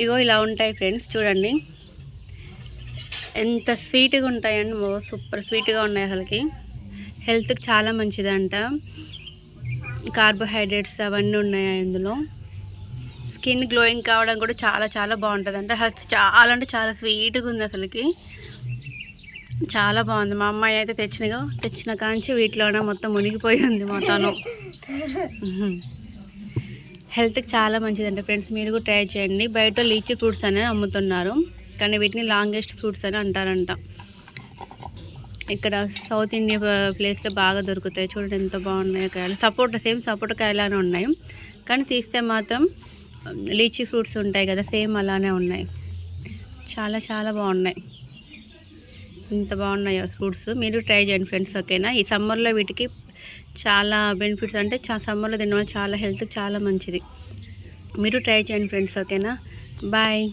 ఇగో ఇలా ఉంటాయి ఫ్రెండ్స్, చూడండి ఎంత స్వీట్గా ఉంటాయండి. సూపర్ స్వీట్గా ఉన్నాయి. అసలుకి హెల్త్కి చాలా మంచిదంట. కార్బోహైడ్రేట్స్ అవన్నీ ఉన్నాయి ఇందులో. స్కిన్ గ్లోయింగ్ కావడం కూడా చాలా చాలా బాగుంటుంది. అసలు చాలా అంటే చాలా స్వీట్గా ఉంది. అసలుకి చాలా బాగుంది. మా అమ్మాయి అయితే తెచ్చిన కాంచి వీటిలోనే మొత్తం మునిగిపోయి ఉంది మొత్తం. హెల్త్కి చాలా మంచిదంట ఫ్రెండ్స్, మీరు కూడా ట్రై చేయండి. బయట లీచీ ఫ్రూట్స్ అనేది అమ్ముతున్నారు, కానీ వీటిని లాంగెస్ట్ ఫ్రూట్స్ అని అంటారంట. ఇక్కడ సౌత్ ఇండియా ప్లేస్లో బాగా దొరుకుతాయి. చూడండి ఎంత బాగున్నాయో కాయలు. సేమ్ సపోటా కాయలానే ఉన్నాయి, కానీ తీస్తే మాత్రం లీచీ ఫ్రూట్స్ ఉంటాయి కదా, సేమ్ అలానే ఉన్నాయి. చాలా చాలా బాగున్నాయి. ఇంత బాగున్నాయో ఫ్రూట్స్. మీరు ట్రై చేయండి ఫ్రెండ్స్, ఓకేనా. ఈ సమ్మర్లో వీటికి చాలా బెనిఫిట్స్, అంటే సమ్మర్లో తినడం చాలా హెల్త్కి చాలా మంచిది. మీరు ట్రై చేయండి ఫ్రెండ్స్, ఓకేనా. బాయ్.